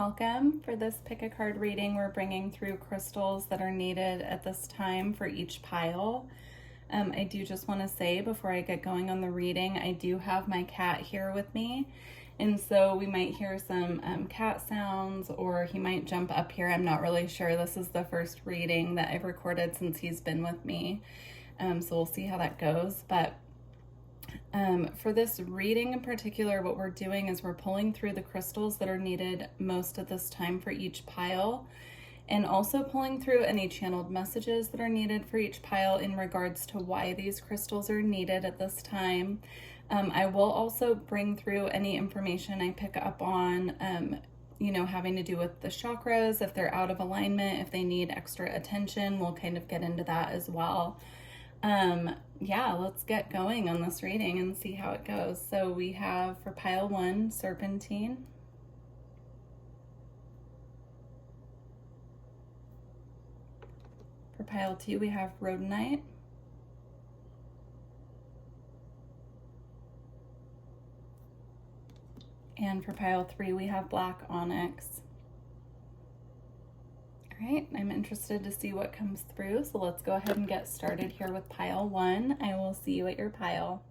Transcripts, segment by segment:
welcome. For this pick a card reading, we're bringing through crystals that are needed at this time for each pile. I do just want to say before I get going on the reading, I do have my cat here with me, and so we might hear some cat sounds, or he might jump up here. I'm not really sure. This is the first reading that I've recorded since he's been with me, so we'll see how that goes. But for this reading in particular, what we're doing is we're pulling through the crystals that are needed most at this time for each pile, and also pulling through any channeled messages that are needed for each pile in regards to why these crystals are needed at this time. I will also bring through any information I pick up on, having to do with the chakras, if they're out of alignment, if they need extra attention. We'll kind of get into that as well. Yeah, let's get going on this reading and see how it goes. So we have for pile 1, Serpentine. For pile 2, we have Rhodonite. And for pile 3, we have Black Onyx. All right, I'm interested to see what comes through, so let's go ahead and get started here with pile 1. I will see you at your pile.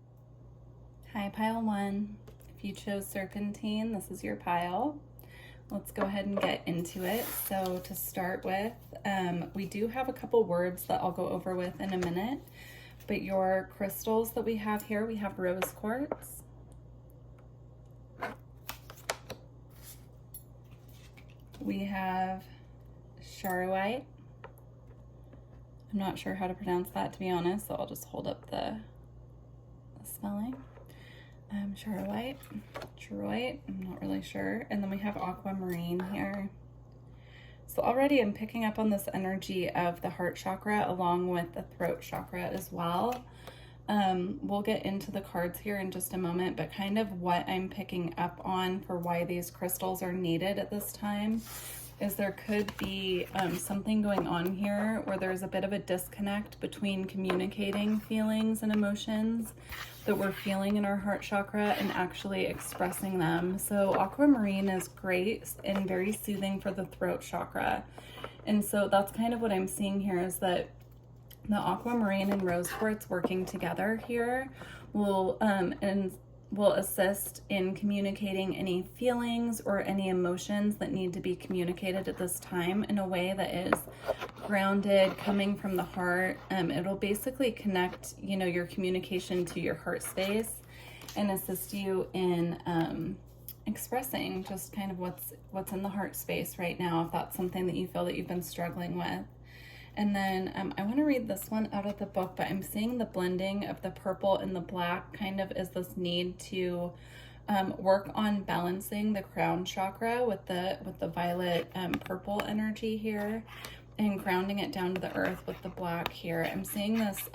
Hi, pile 1. If you chose Serpentine, this is your pile. Let's go ahead and get into it. So to start with, we do have a couple words that I'll go over with in a minute, but your crystals that we have here, we have rose quartz, we have charoite. I'm not sure how to pronounce that, to be honest, so I'll just hold up the spelling. Charoite, I'm not really sure. And then we have aquamarine here. So already I'm picking up on this energy of the heart chakra along with the throat chakra as well. We'll get into the cards here in just a moment, but kind of what I'm picking up on for why these crystals are needed at this time is there could be something going on here where there's a bit of a disconnect between communicating feelings and emotions that we're feeling in our heart chakra and actually expressing them. So aquamarine is great and very soothing for the throat chakra. And so that's kind of what I'm seeing here, is that the aquamarine and rose quartz working together here will assist in communicating any feelings or any emotions that need to be communicated at this time in a way that is grounded, coming from the heart. It'll basically connect, your communication to your heart space and assist you in expressing just kind of what's in the heart space right now, if that's something that you feel that you've been struggling with. And then I want to read this one out of the book, but I'm seeing the blending of the purple and the black kind of is this need to work on balancing the crown chakra with the violet purple energy here, and grounding it down to the earth with the black here. I'm seeing this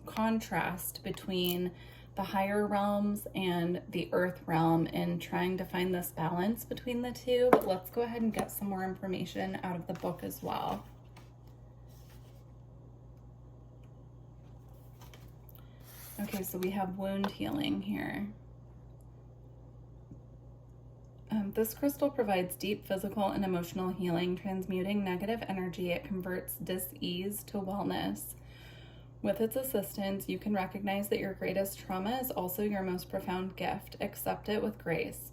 contrast between the higher realms and the earth realm and trying to find this balance between the two. But let's go ahead and get some more information out of the book as well. Okay, so we have wound healing here. This crystal provides deep physical and emotional healing, transmuting negative energy. It converts dis-ease to wellness. With its assistance, you can recognize that your greatest trauma is also your most profound gift. Accept it with grace.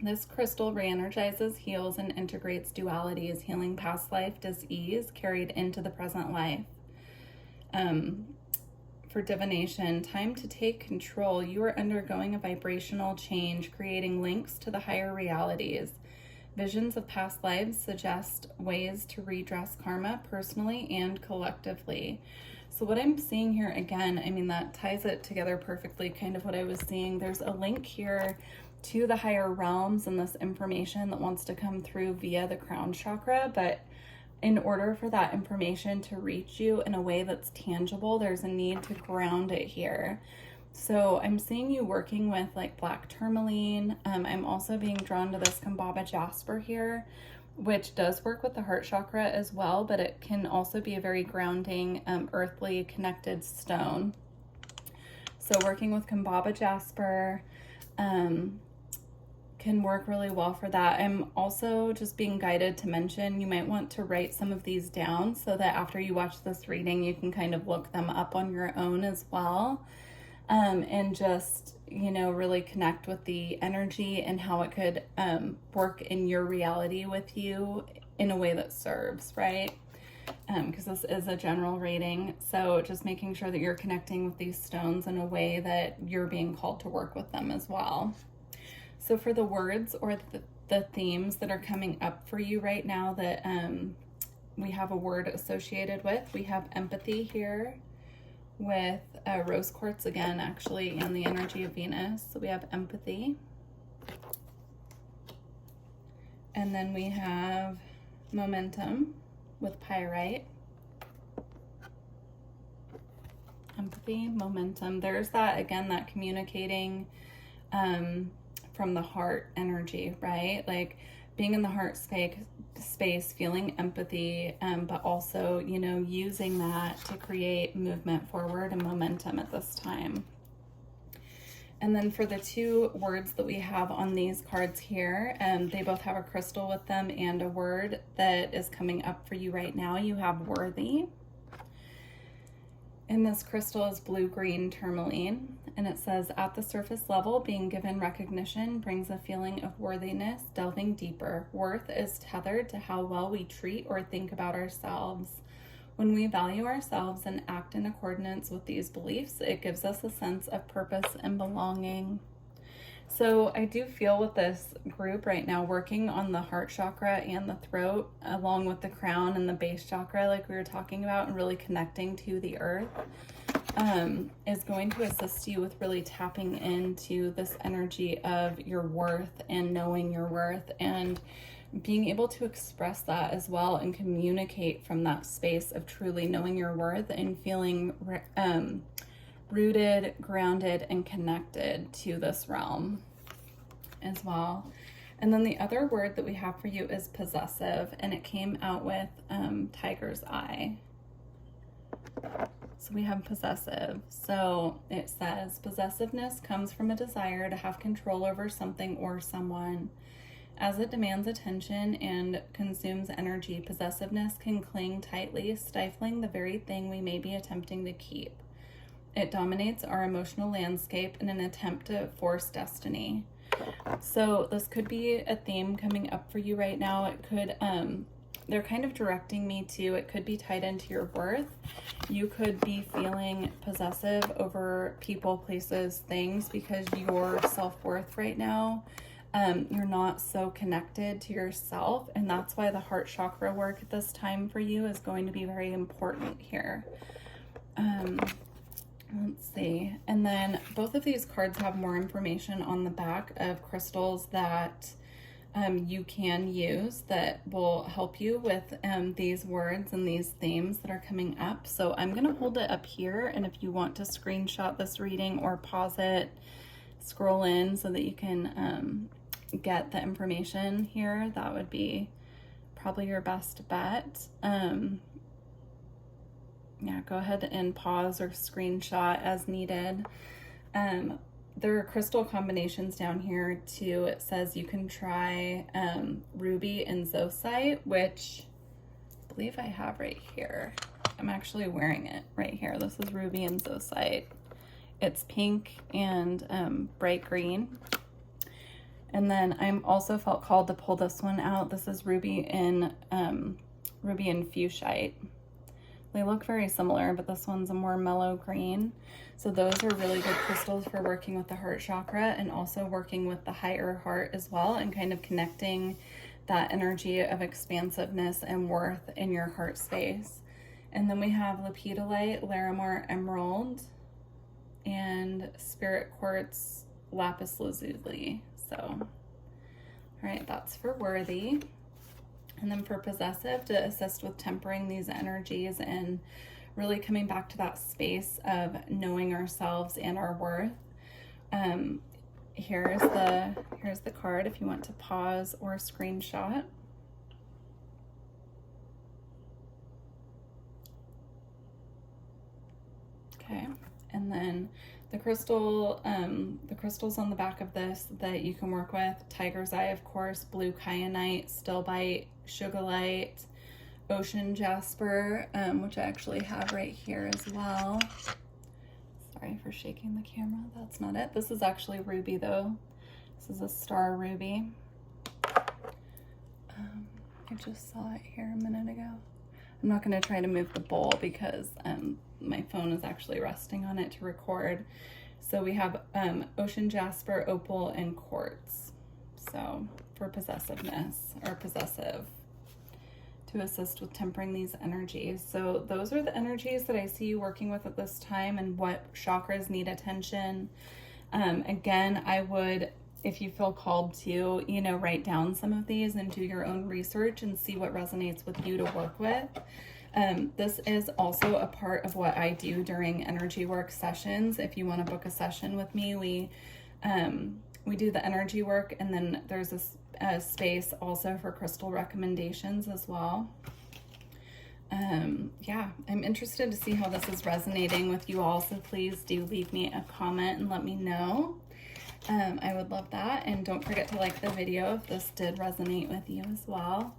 This crystal re-energizes, heals, and integrates dualities, healing past life dis-ease carried into the present life. For divination, time to take control. You are undergoing a vibrational change, creating links to the higher realities. Visions of past lives suggest ways to redress karma personally and collectively. So what I'm seeing here, again, that ties it together perfectly, kind of what I was seeing. There's a link here to the higher realms and this information that wants to come through via the crown chakra, but in order for that information to reach you in a way that's tangible, there's a need to ground it here. So I'm seeing you working with like black tourmaline. I'm also being drawn to this Kambaba jasper here, which does work with the heart chakra as well, but it can also be a very grounding, earthly connected stone. So working with Kambaba jasper, can work really well for that. I'm also just being guided to mention you might want to write some of these down so that after you watch this reading, you can kind of look them up on your own as well. And just, you know, really connect with the energy and how it could work in your reality with you in a way that serves, right? Because this is a general reading. So just making sure that you're connecting with these stones in a way that you're being called to work with them as well. So for the words or the themes that are coming up for you right now that we have a word associated with, we have empathy here with rose quartz again, actually, and the energy of Venus. So we have empathy. And then we have momentum with pyrite. Empathy, momentum. There's that, again, that communicating from the heart energy, right? Like being in the heart space, feeling empathy, but also, you know, using that to create movement forward and momentum at this time. And then for the two words that we have on these cards here, they both have a crystal with them and a word that is coming up for you right now. You have worthy. And this crystal is blue-green tourmaline, and it says, at the surface level, being given recognition brings a feeling of worthiness, delving deeper. Worth is tethered to how well we treat or think about ourselves. When we value ourselves and act in accordance with these beliefs, it gives us a sense of purpose and belonging. So I do feel with this group right now, working on the heart chakra and the throat, along with the crown and the base chakra, like we were talking about, and really connecting to the earth, is going to assist you with really tapping into this energy of your worth and knowing your worth and being able to express that as well and communicate from that space of truly knowing your worth and feeling rooted, grounded, and connected to this realm as well. And then the other word that we have for you is possessive, and it came out with tiger's eye. So we have possessive. So it says, possessiveness comes from a desire to have control over something or someone. As it demands attention and consumes energy, possessiveness can cling tightly, stifling the very thing we may be attempting to keep. It dominates our emotional landscape in an attempt to force destiny. So this could be a theme coming up for you right now. It could, they're kind of directing me to, it could be tied into your worth. You could be feeling possessive over people, places, things, because your self-worth right now, you're not so connected to yourself. And that's why the heart chakra work at this time for you is going to be very important here. Let's see. And then both of these cards have more information on the back of crystals that you can use that will help you with these words and these themes that are coming up. So I'm going to hold it up here, and if you want to screenshot this reading or pause it, scroll in so that you can get the information here, that would be probably your best bet. Yeah, go ahead and pause or screenshot as needed. There are crystal combinations down here too. It says you can try ruby and zoisite, which I believe I have right here. I'm actually wearing it right here. This is ruby and zoisite. It's pink and bright green. And then I'm also felt called to pull this one out. This is ruby and fuchsite. They look very similar, but this one's a more mellow green. So those are really good crystals for working with the heart chakra and also working with the higher heart as well, and kind of connecting that energy of expansiveness and worth in your heart space. And then we have lepidolite, larimar emerald, and spirit quartz lapis lazuli. So, all right, that's for worthy. And then for possessive, to assist with tempering these energies and really coming back to that space of knowing ourselves and our worth. Here's the card if you want to pause or screenshot. Okay, And then the crystals on the back of this that you can work with: tiger's eye, of course, blue kyanite, stilbite, sugilite, ocean jasper, which I actually have right here as well. Sorry for shaking the camera. That's not it. This is actually ruby though. This is a star ruby. I just saw it here a minute ago. I'm not going to try to move the bowl because my phone is actually resting on it to record. So we have ocean jasper, opal, and quartz. So for possessiveness or possessive, to assist with tempering these energies. So those are the energies that I see you working with at this time and what chakras need attention. Again, I would, if you feel called to, you know, write down some of these and do your own research and see what resonates with you to work with. This is also a part of what I do during energy work sessions. If you want to book a session with me, we do the energy work, and then there's a space also for crystal recommendations as well. Yeah, I'm interested to see how this is resonating with you all, so please do leave me a comment and let me know. I would love that, and don't forget to like the video if this did resonate with you as well.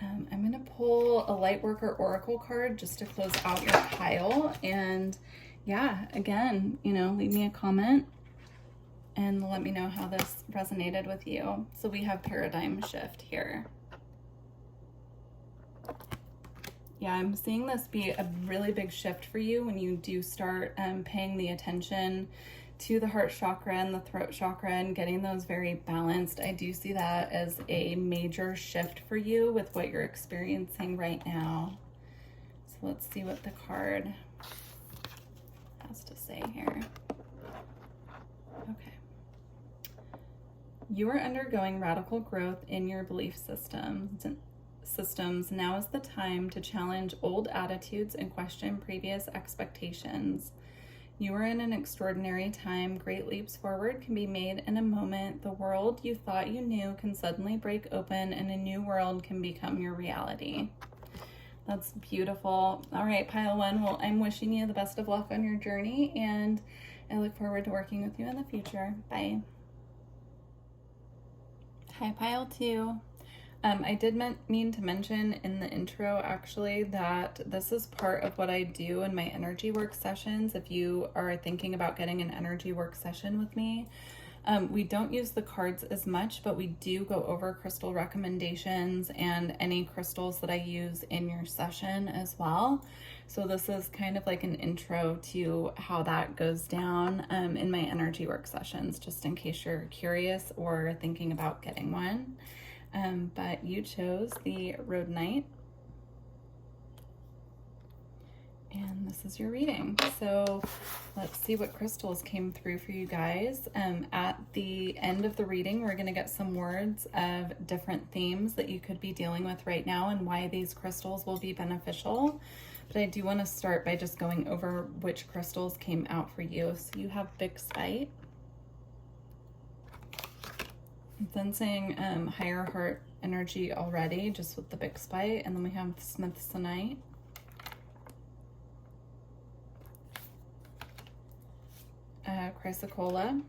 I'm going to pull a Lightworker Oracle card just to close out your pile, and yeah, again, you know, leave me a comment and let me know how this resonated with you. So we have paradigm shift here. Yeah, I'm seeing this be a really big shift for you when you do start paying the attention to the heart chakra and the throat chakra and getting those very balanced. I do see that as a major shift for you with what you're experiencing right now. So let's see what the card has to say here. Okay. You are undergoing radical growth in your belief systems. Now is the time to challenge old attitudes and question previous expectations. You are in an extraordinary time. Great leaps forward can be made in a moment. The world you thought you knew can suddenly break open, and a new world can become your reality. That's beautiful. All right, pile one. Well, I'm wishing you the best of luck on your journey, and I look forward to working with you in the future. Bye. Hi, pile two. I did mean to mention in the intro actually that this is part of what I do in my energy work sessions. If you are thinking about getting an energy work session with me, we don't use the cards as much, but we do go over crystal recommendations and any crystals that I use in your session as well. So this is kind of like an intro to how that goes down in my energy work sessions, just in case you're curious or thinking about getting one. But you chose the Rhodonite, and this is your reading. So let's see what crystals came through for you guys. At the end of the reading, we're going to get some words of different themes that you could be dealing with right now and why these crystals will be beneficial. But I do want to start by just going over which crystals came out for you. So you have Big Spite. Then saying higher heart energy already, just with the Big Spite. And then we have Smithsonite. Chrysocolla.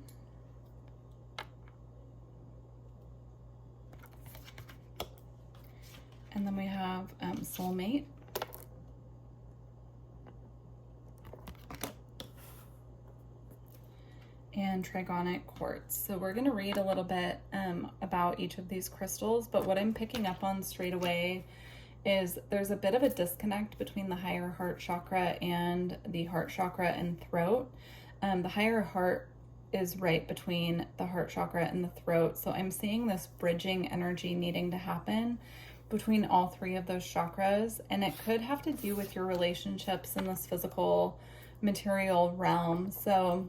And then we have Soulmate. And Trigonic Quartz. So we're going to read a little bit about each of these crystals, but what I'm picking up on straight away is there's a bit of a disconnect between the higher heart chakra and the heart chakra and throat. The higher heart is right between the heart chakra and the throat, so I'm seeing this bridging energy needing to happen between all three of those chakras, and it could have to do with your relationships in this physical material realm. So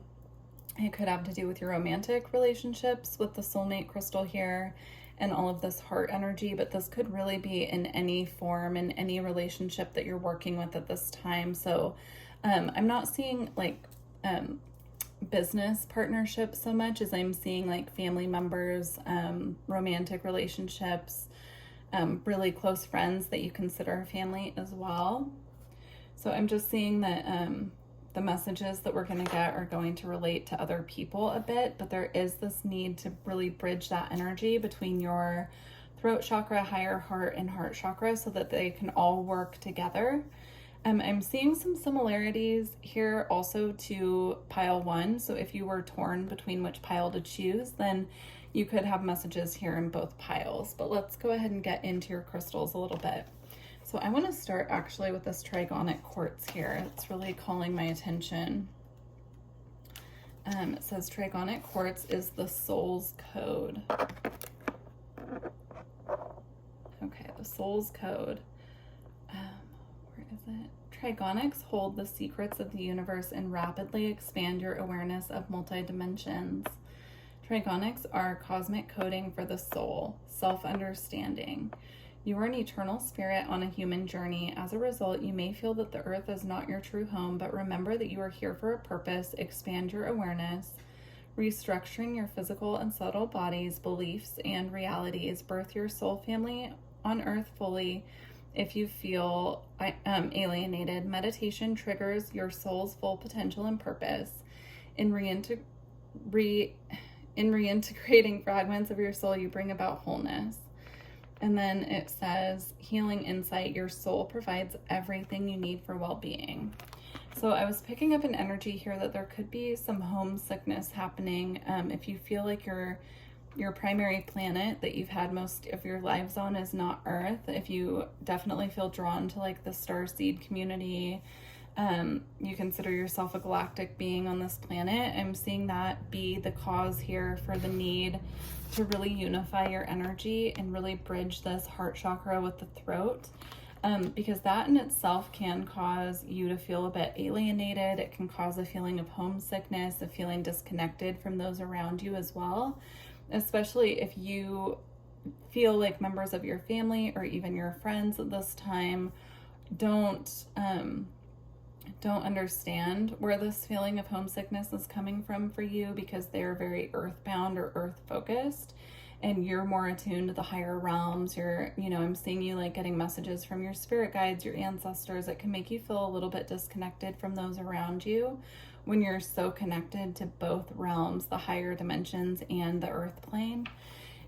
it could have to do with your romantic relationships with the soulmate crystal here and all of this heart energy, but this could really be in any form, in any relationship that you're working with at this time. So I'm not seeing like business partnerships so much as I'm seeing like family members, romantic relationships, really close friends that you consider family as well. So I'm just seeing that the messages that we're going to get are going to relate to other people a bit, but there is this need to really bridge that energy between your throat chakra, higher heart, and heart chakra so that they can all work together. I'm seeing some similarities here also to pile 1. So if you were torn between which pile to choose, then you could have messages here in both piles. But let's go ahead and get into your crystals a little bit. So I want to start actually with this trigonic quartz here. It's really calling my attention. It says trigonic quartz is the soul's code. Okay, the soul's code. Where is it? Trigonics hold the secrets of the universe and rapidly expand your awareness of multi-dimensions. Trigonics are cosmic coding for the soul, self-understanding. You are an eternal spirit on a human journey. As a result, you may feel that the earth is not your true home, but remember that you are here for a purpose. Expand your awareness, restructuring your physical and subtle bodies, beliefs, and realities. Birth your soul family on earth fully. If you feel alienated, meditation triggers your soul's full potential and purpose. In reintegrating fragments of your soul, you bring about wholeness. And then it says, healing insight, your soul provides everything you need for well-being. So I was picking up an energy here that there could be some homesickness happening. If you feel like your primary planet that you've had most of your lives on is not Earth, if you definitely feel drawn to like the Starseed community, you consider yourself a galactic being on this planet, I'm seeing that be the cause here for the need to really unify your energy and really bridge this heart chakra with the throat. Because that in itself can cause you to feel a bit alienated. It can cause a feeling of homesickness, a feeling disconnected from those around you as well, especially if you feel like members of your family or even your friends at this time don't understand where this feeling of homesickness is coming from for you, because they're very earthbound or earth focused, and you're more attuned to the higher realms. I'm seeing you like getting messages from your spirit guides, your ancestors. It can make you feel a little bit disconnected from those around you when you're so connected to both realms, the higher dimensions and the earth plane.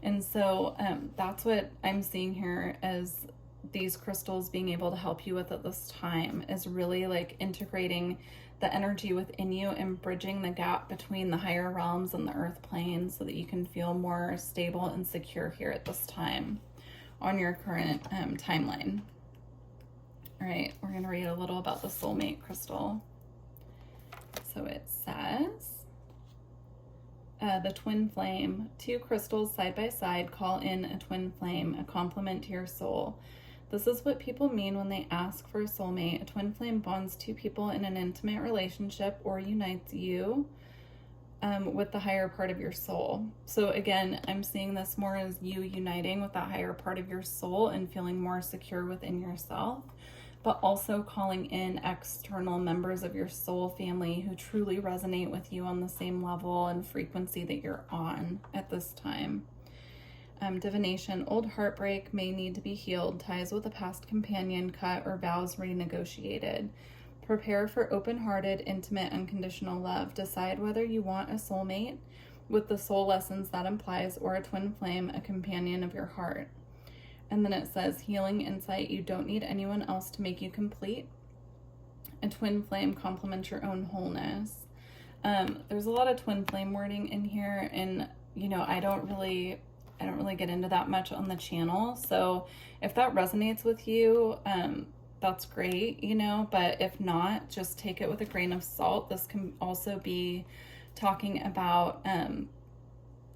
And so that's what I'm seeing here as these crystals being able to help you with at this time, is really like integrating the energy within you and bridging the gap between the higher realms and the earth plane so that you can feel more stable and secure here at this time on your current timeline. All right, we're going to read a little about the soulmate crystal. So it says, the twin flame. 2 crystals side by side call in a twin flame, a complement to your soul. This is what people mean when they ask for a soulmate. A twin flame bonds 2 people in an intimate relationship or unites you with the higher part of your soul. So again, I'm seeing this more as you uniting with that higher part of your soul and feeling more secure within yourself, but also calling in external members of your soul family who truly resonate with you on the same level and frequency that you're on at this time. Divination. Old heartbreak may need to be healed. Ties with a past companion cut or vows renegotiated. Prepare for open-hearted, intimate, unconditional love. Decide whether you want a soulmate with the soul lessons that implies, or a twin flame, a companion of your heart. And then it says, healing insight. You don't need anyone else to make you complete. A twin flame complements your own wholeness. There's a lot of twin flame wording in here, and I don't really get into that much on the channel. So if that resonates with you, that's great, but if not, just take it with a grain of salt. This can also be talking about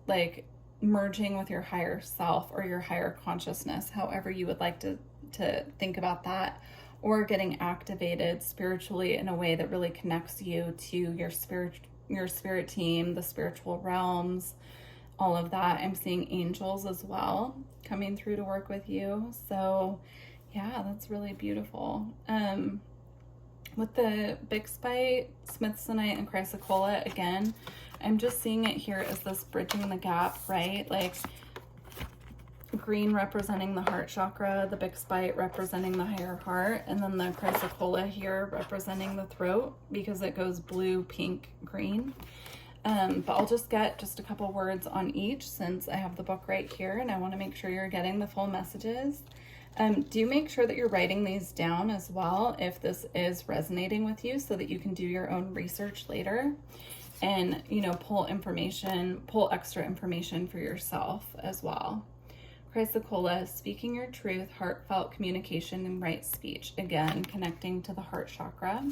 like merging with your higher self or your higher consciousness, however you would like to think about that, or getting activated spiritually in a way that really connects you to your spirit team, the spiritual realms, all of that. I'm seeing angels as well coming through to work with you. So yeah, that's really beautiful. With the Bixby, Smithsonite, and Chrysocolla, again, I'm just seeing it here as this bridging the gap, right? Like green representing the heart chakra, the Bixbite representing the higher heart, and then the chrysocolla here representing the throat because it goes blue, pink, green. But I'll just get just a couple words on each since I have the book right here and I want to make sure you're getting the full messages. Do make sure that you're writing these down as well if this is resonating with you so that you can do your own research later and, you know, pull extra information for yourself as well. Chrysocolla, speaking your truth, heartfelt communication, and right speech. Again, connecting to the heart chakra.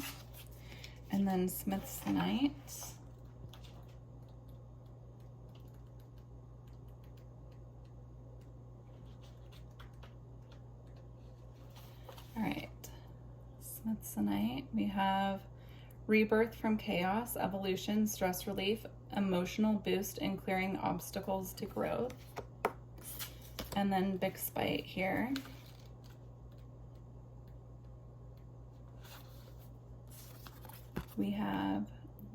And then Smithsonite. All right, Smithsonite, we have rebirth from chaos, evolution, stress relief, emotional boost, and clearing obstacles to growth. And then Bixbite here. We have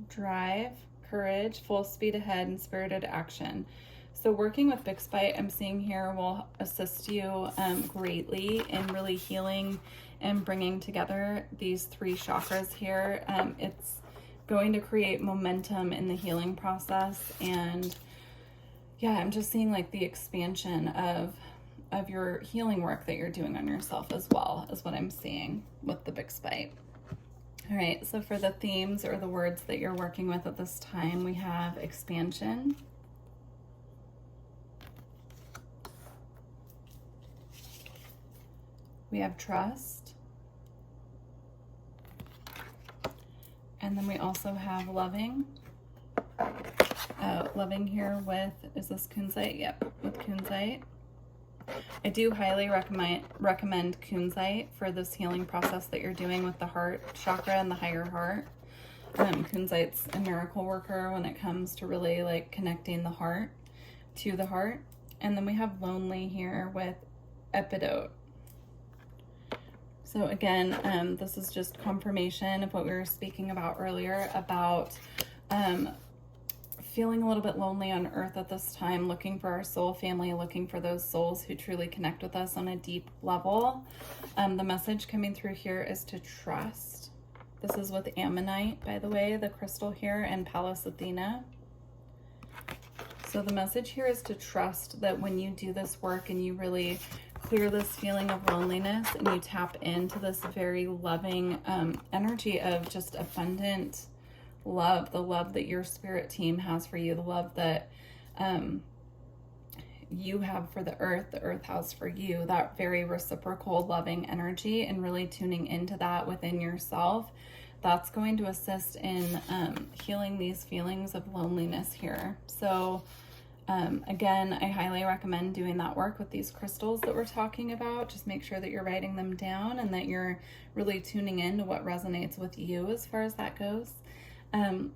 drive, courage, full speed ahead, and spirited action. So working with Bixbite, I'm seeing here, will assist you greatly in really healing and bringing together these 3 chakras here. It's going to create momentum in the healing process. And yeah, I'm just seeing like the expansion of your healing work that you're doing on yourself as well, is what I'm seeing with the Bixbite. All right, so for the themes or the words that you're working with at this time, we have expansion, we have trust, and then we also have loving. Loving here with, is this Kunzite? Yep, with Kunzite. I do highly recommend Kunzite for this healing process that you're doing with the heart chakra and the higher heart. Kunzite's a miracle worker when it comes to really like connecting the heart to the heart. And then we have lonely here with Epidote. So again, this is just confirmation of what we were speaking about earlier about feeling a little bit lonely on earth at this time, looking for our soul family, looking for those souls who truly connect with us on a deep level. The message coming through here is to trust. This is with Ammonite, by the way, the crystal here, and Pallas Athena. So the message here is to trust that when you do this work and you really clear this feeling of loneliness and you tap into this very loving energy of just abundant love, the love that your spirit team has for you, the love that you have for the earth has for you, that very reciprocal loving energy, and really tuning into that within yourself, that's going to assist in healing these feelings of loneliness here. So again, I highly recommend doing that work with these crystals that we're talking about. Just make sure that you're writing them down and that you're really tuning in to what resonates with you as far as that goes.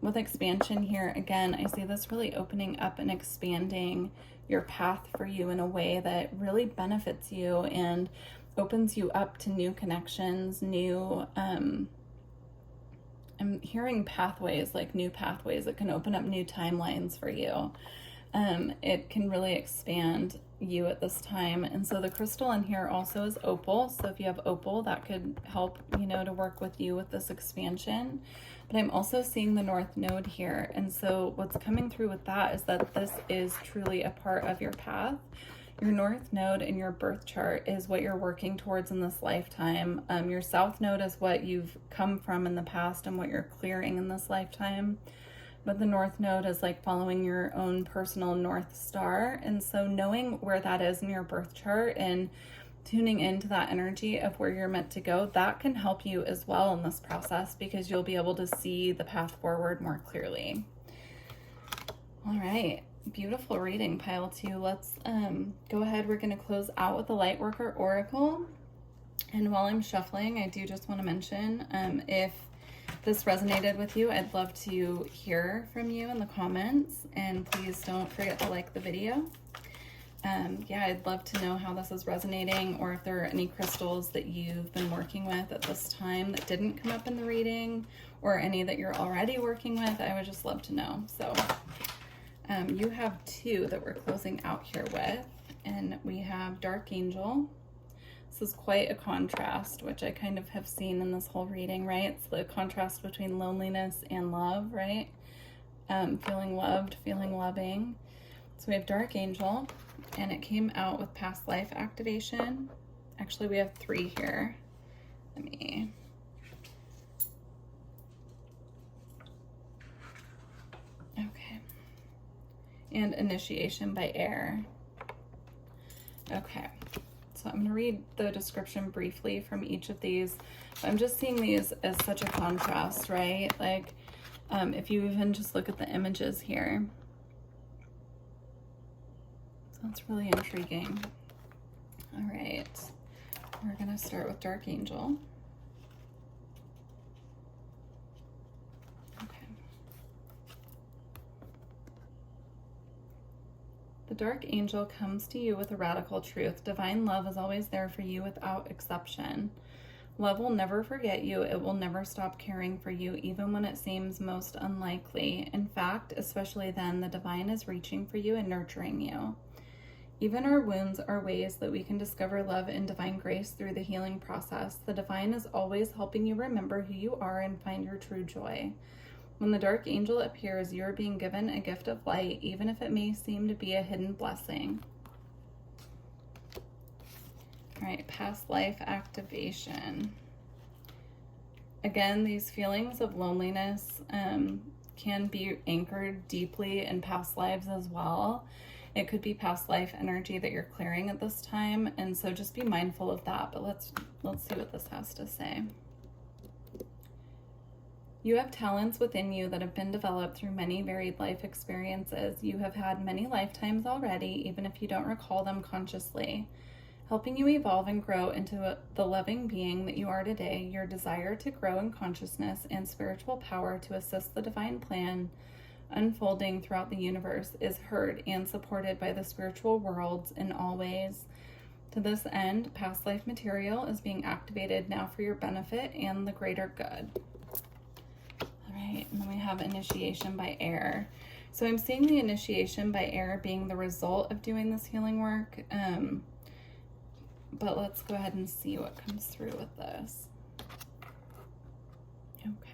With expansion here, again, I see this really opening up and expanding your path for you in a way that really benefits you and opens you up to new connections, new, I'm hearing pathways, like new pathways that can open up new timelines for you. It can really expand you at this time. And so the crystal in here also is opal. So if you have opal, that could help, you know, to work with you with this expansion. But I'm also seeing the North Node here. And so what's coming through with that is that this is truly a part of your path. Your North Node in your birth chart is what you're working towards in this lifetime. Your South Node is what you've come from in the past and what you're clearing in this lifetime. But the North Node is like following your own personal North Star. And so knowing where that is in your birth chart and tuning into that energy of where you're meant to go, that can help you as well in this process because you'll be able to see the path forward more clearly. All right, beautiful reading, pile 2. Let's go ahead. We're going to close out with the Lightworker Oracle. And while I'm shuffling, I do just want to mention if this resonated with you, I'd love to hear from you in the comments, and please don't forget to like the video. Yeah, I'd love to know how this is resonating, or if there are any crystals that you've been working with at this time that didn't come up in the reading, or any that you're already working with. I would just love to know. So you have 2 that we're closing out here with, and we have Dark Angel. This is quite a contrast, which I kind of have seen in this whole reading, right? It's the contrast between loneliness and love, right? Feeling loved, feeling loving. So we have Dark Angel, and it came out with past life activation. Actually, we have 3 here. Let me... Okay. And initiation by air. Okay. So I'm going to read the description briefly from each of these. I'm just seeing these as such a contrast, right? Like, if you even just look at the images here. So that's really intriguing. All right. We're going to start with Dark Angel. The Dark Angel comes to you with a radical truth. Divine love is always there for you without exception. Love will never forget you. It will never stop caring for you, even when it seems most unlikely. In fact, especially then, the divine is reaching for you and nurturing you. Even our wounds are ways that we can discover love and divine grace through the healing process. The divine is always helping you remember who you are and find your true joy. When the Dark Angel appears, you are being given a gift of light, even if it may seem to be a hidden blessing. All right, past life activation. Again, these feelings of loneliness can be anchored deeply in past lives as well. It could be past life energy that you're clearing at this time, and so just be mindful of that. But let's see what this has to say. You have talents within you that have been developed through many varied life experiences. You have had many lifetimes already, even if you don't recall them consciously. Helping you evolve and grow into the loving being that you are today, your desire to grow in consciousness and spiritual power to assist the divine plan unfolding throughout the universe is heard and supported by the spiritual worlds in all ways. To this end, past life material is being activated now for your benefit and the greater good. Right, and then we have initiation by air. So I'm seeing the initiation by air being the result of doing this healing work. But let's go ahead and see what comes through with this. Okay.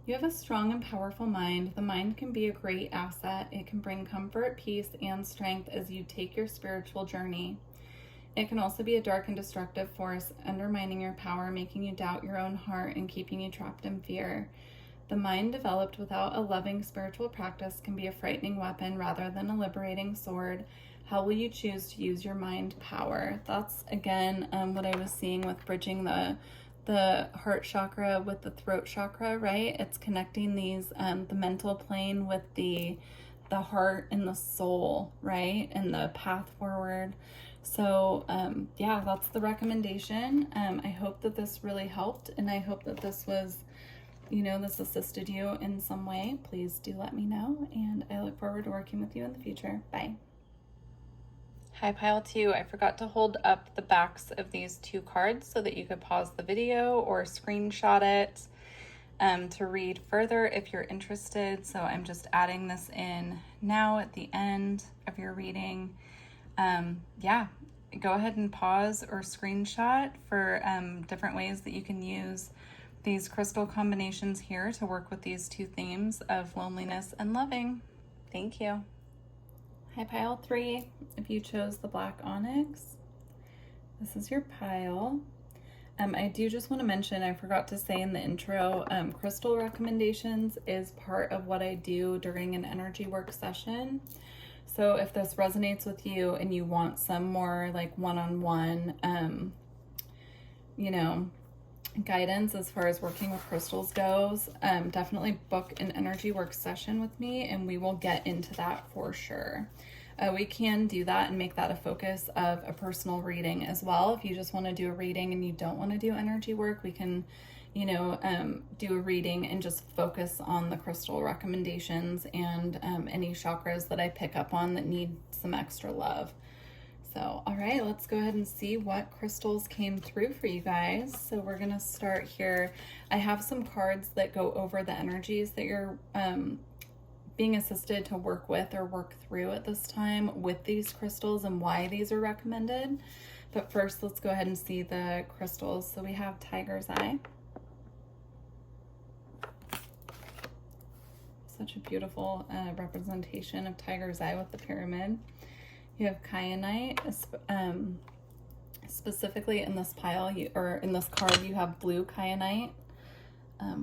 You have a strong and powerful mind. The mind can be a great asset. It can bring comfort, peace, and strength as you take your spiritual journey. It can also be a dark and destructive force, undermining your power, making you doubt your own heart, and keeping you trapped in fear. The mind developed without a loving spiritual practice can be a frightening weapon rather than a liberating sword. How will you choose to use your mind power? That's, again, what I was seeing with bridging the heart chakra with the throat chakra, right? It's connecting these, the mental plane with the heart and the soul, right? And the path forward. So yeah, that's the recommendation. I hope that this really helped, and I hope that this was, this assisted you in some way. Please do let me know, and I look forward to working with you in the future. Bye. Hi, Pile 2. I forgot to hold up the backs of these 2 cards so that you could pause the video or screenshot it to read further if you're interested. So I'm just adding this in now at the end of your reading. Yeah, go ahead and pause or screenshot for different ways that you can use these crystal combinations here to work with these 2 themes of loneliness and loving. Thank you. Hi, Pile 3. If you chose the black onyx, this is your pile. I do just want to mention, I forgot to say in the intro, crystal recommendations is part of what I do during an energy work session. So if this resonates with you and you want some more like one-on-one, guidance as far as working with crystals goes, definitely book an energy work session with me and we will get into that for sure. We can do that and make that a focus of a personal reading as well. If you just want to do a reading and you don't want to do energy work, we can, do a reading and just focus on the crystal recommendations and any chakras that I pick up on that need some extra love. So, all right, let's go ahead and see what crystals came through for you guys. So we're going to start here. I have some cards that go over the energies that you're being assisted to work with or work through at this time with these crystals and why these are recommended. But first, let's go ahead and see the crystals. So we have Tiger's Eye. Such a beautiful representation of Tiger's Eye with the pyramid. You have Kyanite. Specifically in this pile, or in this card, you have blue Kyanite,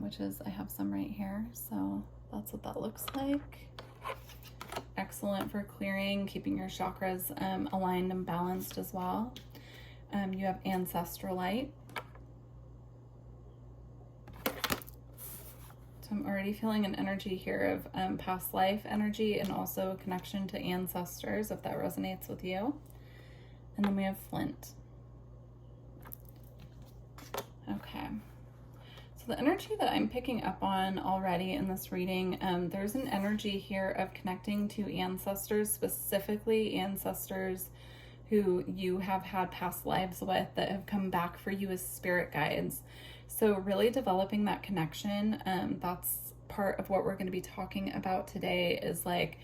which is, I have some right here. So that's what that looks like. Excellent for clearing, keeping your chakras aligned and balanced as well. You have Ancestral Light. So I'm already feeling an energy here of past life energy and also a connection to ancestors, if that resonates with you. And then we have Flint. Okay. So the energy that I'm picking up on already in this reading, there's an energy here of connecting to ancestors, specifically ancestors who you have had past lives with that have come back for you as spirit guides. So really developing that connection, that's part of what we're going to be talking about today, is like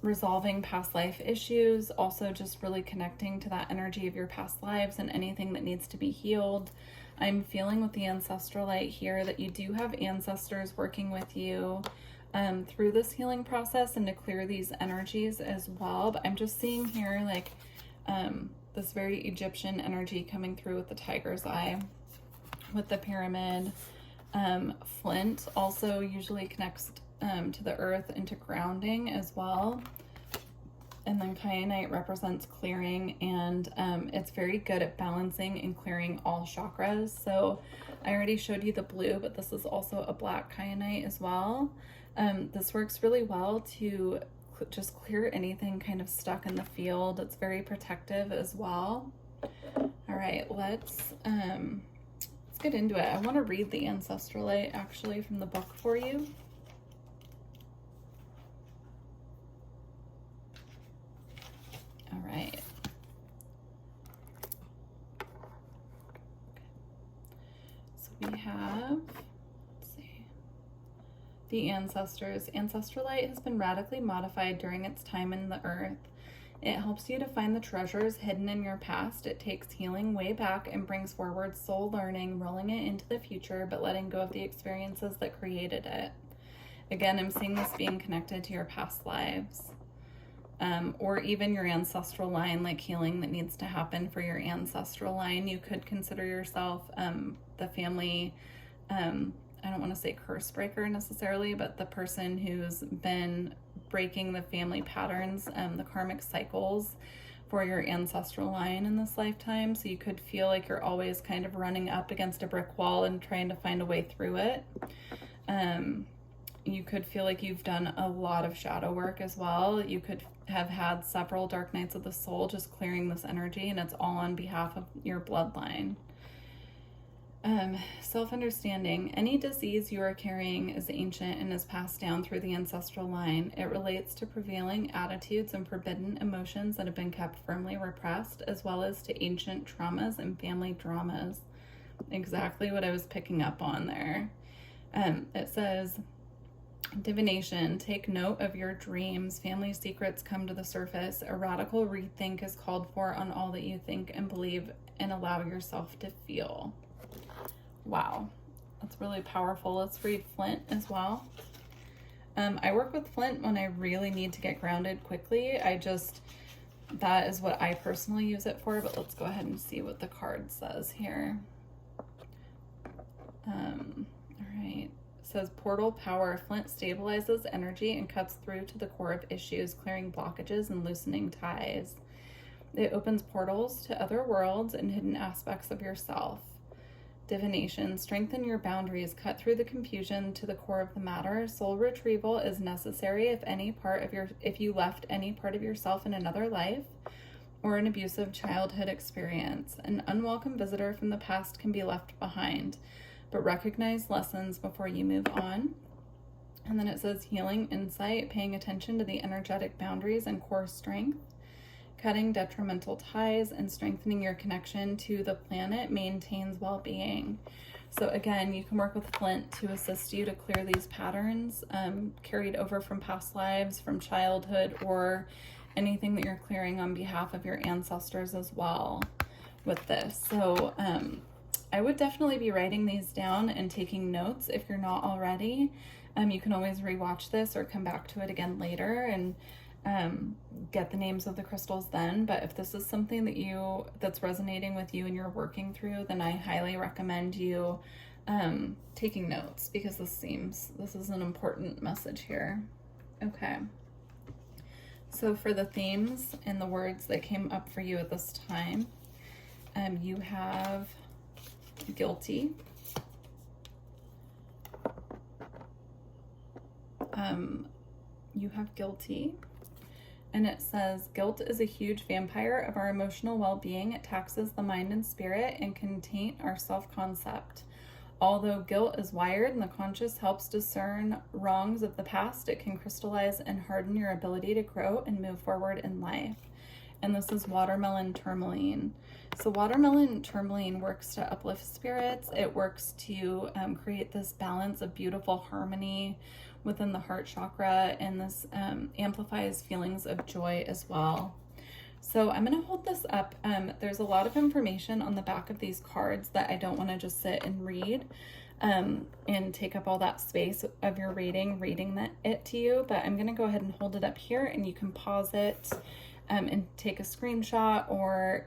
resolving past life issues, also just really connecting to that energy of your past lives and anything that needs to be healed. I'm feeling with the ancestral light here that you do have ancestors working with you through this healing process and to clear these energies as well. But I'm just seeing here like this very Egyptian energy coming through with the Tiger's Eye, with the pyramid. Flint also usually connects to the earth and to grounding as well. And then Kyanite represents clearing, and it's very good at balancing and clearing all chakras. So I already showed you the blue, but this is also a black Kyanite as well. This works really well to just clear anything kind of stuck in the field. It's very protective as well. All right, let's get into it. I want to read the Ancestral Light actually from the book for you. All right. So we have, let's see, the ancestors. Ancestral Light has been radically modified during its time in the earth. It helps you to find the treasures hidden in your past. It takes healing way back and brings forward soul learning, rolling it into the future, but letting go of the experiences that created it. Again, I'm seeing this being connected to your past lives. Or even your ancestral line, like healing that needs to happen for your ancestral line. You could consider yourself the family, I don't want to say curse breaker necessarily, but the person who's been breaking the family patterns, the karmic cycles for your ancestral line in this lifetime. So you could feel like you're always kind of running up against a brick wall and trying to find a way through it. You could feel like you've done a lot of shadow work as well. You could have had several dark nights of the soul just clearing this energy, and it's all on behalf of your bloodline. Self-understanding. Any disease you are carrying is ancient and is passed down through the ancestral line. It relates to prevailing attitudes and forbidden emotions that have been kept firmly repressed, as well as to ancient traumas and family dramas. Exactly what I was picking up on there. It says, divination. Take note of your dreams. Family secrets come to the surface. A radical rethink is called for on all that you think and believe, and allow yourself to feel. Wow, that's really powerful. Let's read Flint as well. I work with Flint when I really need to get grounded quickly. That is what I personally use it for, but let's go ahead and see what the card says here. All right. Says portal power. Flint stabilizes energy and cuts through to the core of issues, clearing blockages and loosening ties. It opens portals to other worlds and hidden aspects of yourself. Divination. Strengthen your boundaries. Cut through the confusion to the core of the matter. Soul retrieval is necessary if you left any part of yourself in another life or an abusive childhood experience. An unwelcome visitor from the past can be left behind, but recognize lessons before you move on. And then it says healing insight, paying attention to the energetic boundaries and core strength, cutting detrimental ties and strengthening your connection to the planet maintains well-being. So again, you can work with flint to assist you to clear these patterns carried over from past lives, from childhood, or anything that you're clearing on behalf of your ancestors as well with this. So I would definitely be writing these down and taking notes if you're not already. You can always rewatch this or come back to it again later and get the names of the crystals then. But if this is something that's resonating with you and you're working through, then I highly recommend you taking notes, because this is an important message here. Okay. So for the themes and the words that came up for you at this time, you have guilty, and it says, guilt is a huge vampire of our emotional well-being. It taxes the mind and spirit and can taint our self-concept. Although guilt is wired and the conscious helps discern wrongs of the past, it can crystallize and harden your ability to grow and move forward in life. And this is watermelon tourmaline. So watermelon tourmaline works to uplift spirits. It works to create this balance of beautiful harmony within the heart chakra, and this amplifies feelings of joy as well. So I'm going to hold this up. There's a lot of information on the back of these cards that I don't want to just sit and read and take up all that space of your reading it to you, but I'm going to go ahead and hold it up here, and you can pause it and take a screenshot, or,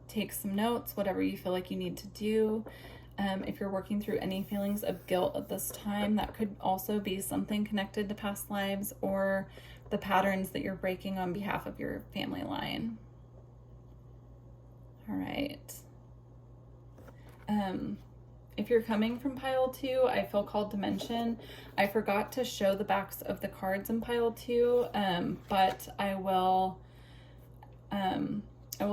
take some notes, whatever you feel like you need to do. If you're working through any feelings of guilt at this time, that could also be something connected to past lives or the patterns that you're breaking on behalf of your family line. All right. If you're coming from pile 2, I feel called to mention, I forgot to show the backs of the cards in pile 2, but I will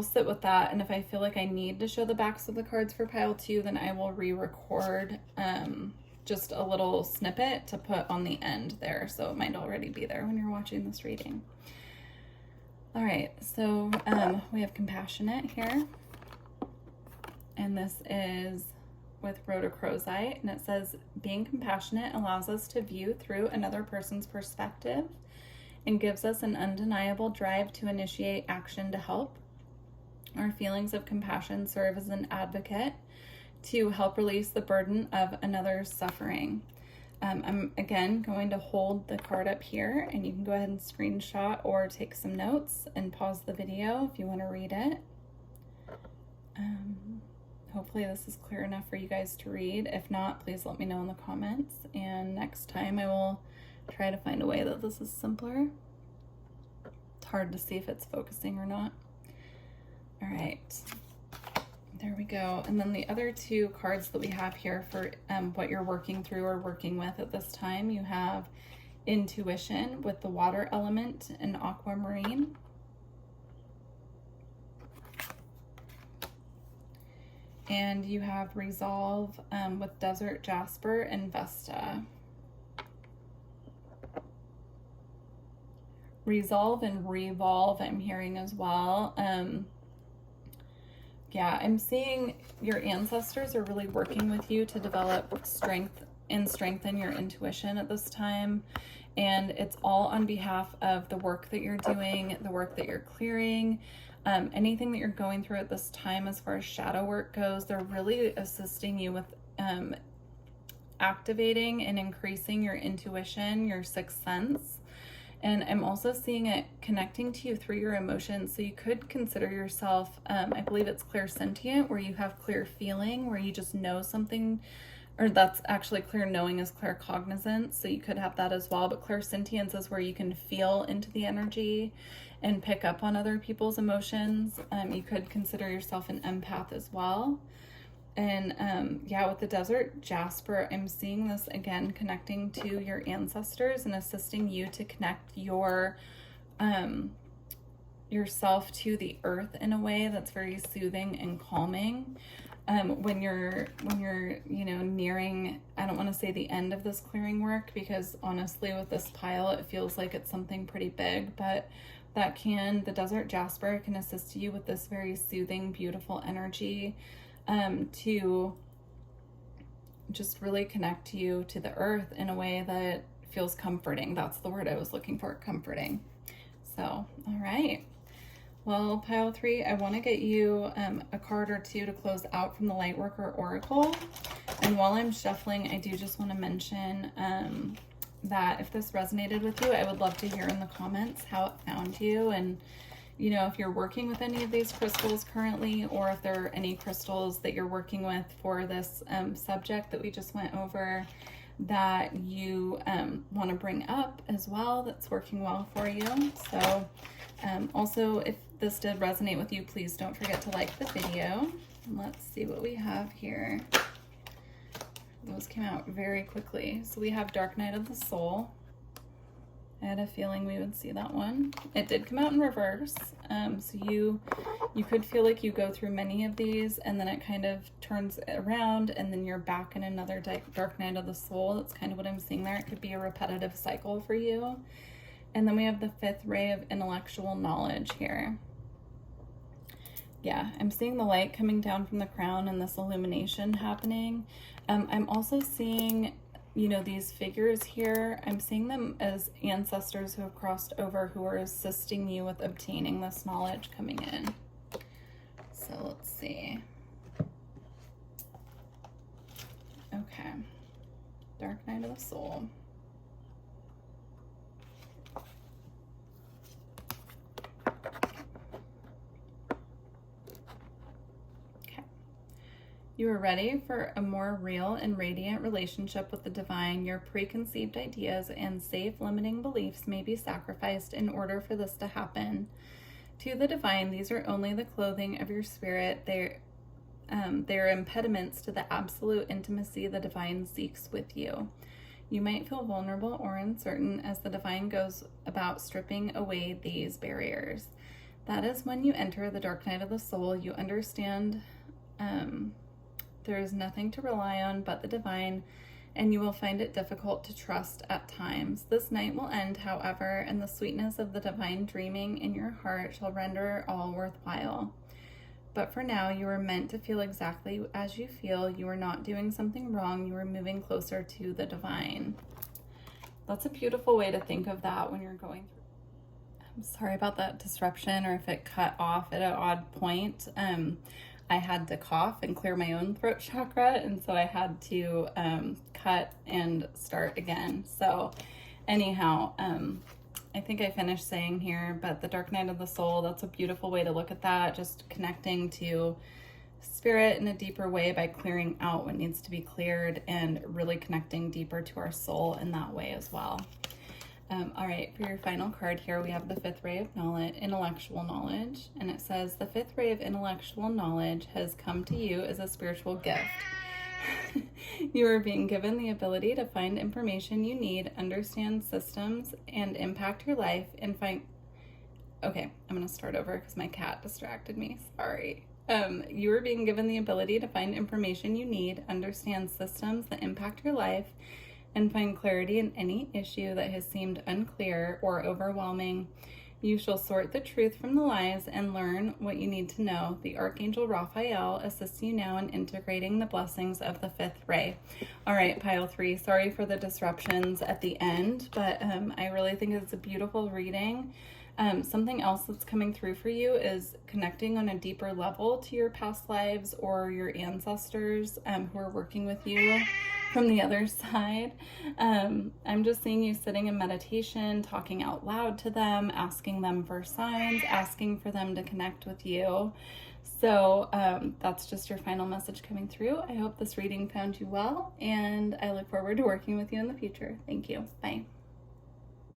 sit with that, and if I feel like I need to show the backs of the cards for pile 2, then I will re-record just a little snippet to put on the end there, so it might already be there when you're watching this reading. All right, so we have compassionate here, and this is with rhodochrosite, and it says, being compassionate allows us to view through another person's perspective and gives us an undeniable drive to initiate action to help. Our feelings of compassion serve as an advocate to help release the burden of another's suffering. I'm again going to hold the card up here, and you can go ahead and screenshot or take some notes and pause the video if you want to read it. Hopefully this is clear enough for you guys to read. If not, please let me know in the comments, and next time I will try to find a way that this is simpler. It's hard to see if it's focusing or not. All right, there we go. And then the other 2 cards that we have here for what you're working through or working with at this time, you have intuition with the water element and aquamarine. And you have resolve with desert jasper and Vesta. Resolve and revolve I'm hearing as well. Yeah, I'm seeing your ancestors are really working with you to develop strength and strengthen your intuition at this time. And it's all on behalf of the work that you're doing, the work that you're clearing, anything that you're going through at this time as far as shadow work goes. They're really assisting you with activating and increasing your intuition, your sixth sense. And I'm also seeing it connecting to you through your emotions. So you could consider yourself, I believe it's clairsentient, where you have clear feeling, where you just know something, or that's actually clear knowing is claircognizance. So you could have that as well. But clairsentience is where you can feel into the energy and pick up on other people's emotions. You could consider yourself an empath as well. And yeah, with the desert jasper, I'm seeing this again connecting to your ancestors and assisting you to connect your yourself to the earth in a way that's very soothing and calming. When you're nearing, I don't want to say the end of this clearing work, because honestly with this pile it feels like it's something pretty big, but the desert jasper can assist you with this very soothing, beautiful energy to just really connect you to the earth in a way that feels comforting. That's the word I was looking for, comforting. So, all right. Well, pile 3, I want to get you a card or two to close out from the Lightworker Oracle. And while I'm shuffling, I do just want to mention that if this resonated with you, I would love to hear in the comments how it found you, and you know, if you're working with any of these crystals currently, or if there are any crystals that you're working with for this subject that we just went over that you want to bring up as well, that's working well for you. So also, if this did resonate with you, please don't forget to like the video. Let's see what we have here. Those came out very quickly. So we have Dark Night of the Soul. I had a feeling we would see that one. It did come out in reverse. So you could feel like you go through many of these and then it kind of turns around and then you're back in another Dark Night of the Soul. That's kind of what I'm seeing there. It could be a repetitive cycle for you. And then we have the 5th ray of intellectual knowledge here. Yeah, I'm seeing the light coming down from the crown and this illumination happening. I'm also seeing, you know, these figures here. I'm seeing them as ancestors who have crossed over, who are assisting you with obtaining this knowledge coming in. So let's see. Okay. Dark Night of the Soul. You are ready for a more real and radiant relationship with the divine. Your preconceived ideas and safe limiting beliefs may be sacrificed in order for this to happen. To the divine, these are only the clothing of your spirit. They are impediments to the absolute intimacy the divine seeks with you. You might feel vulnerable or uncertain as the divine goes about stripping away these barriers. That is when you enter the Dark Night of the Soul. You understand there is nothing to rely on but the divine, and you will find it difficult to trust at times. This night will end, however, and the sweetness of the divine dreaming in your heart shall render all worthwhile. But for now, you are meant to feel exactly as you feel. You are not doing something wrong. You are moving closer to the divine. That's a beautiful way to think of that when you're going through. I'm sorry about that disruption, or if it cut off at an odd point. I had to cough and clear my own throat chakra, and so I had to cut and start again. So anyhow, I think I finished saying here, but the Dark Night of the Soul, that's a beautiful way to look at that, just connecting to spirit in a deeper way by clearing out what needs to be cleared and really connecting deeper to our soul in that way as well. All right, for your final card here, we have the 5th ray of knowledge, intellectual knowledge, and it says the 5th ray of intellectual knowledge has come to you as a spiritual gift. You are being given the ability to find information you need, understand systems, and impact your life, and find... Okay, I'm going to start over because my cat distracted me. Sorry. You are being given the ability to find information you need, understand systems that impact your life, and find clarity in any issue that has seemed unclear or overwhelming. You shall sort the truth from the lies and learn what you need to know. The Archangel Raphael assists you now in integrating the blessings of the 5th ray. All right, pile 3, sorry for the disruptions at the end, but I really think it's a beautiful reading. Something else that's coming through for you is connecting on a deeper level to your past lives or your ancestors who are working with you from the other side. I'm just seeing you sitting in meditation, talking out loud to them, asking them for signs, asking for them to connect with you. So that's just your final message coming through. I hope this reading found you well, and I look forward to working with you in the future. Thank you. Bye.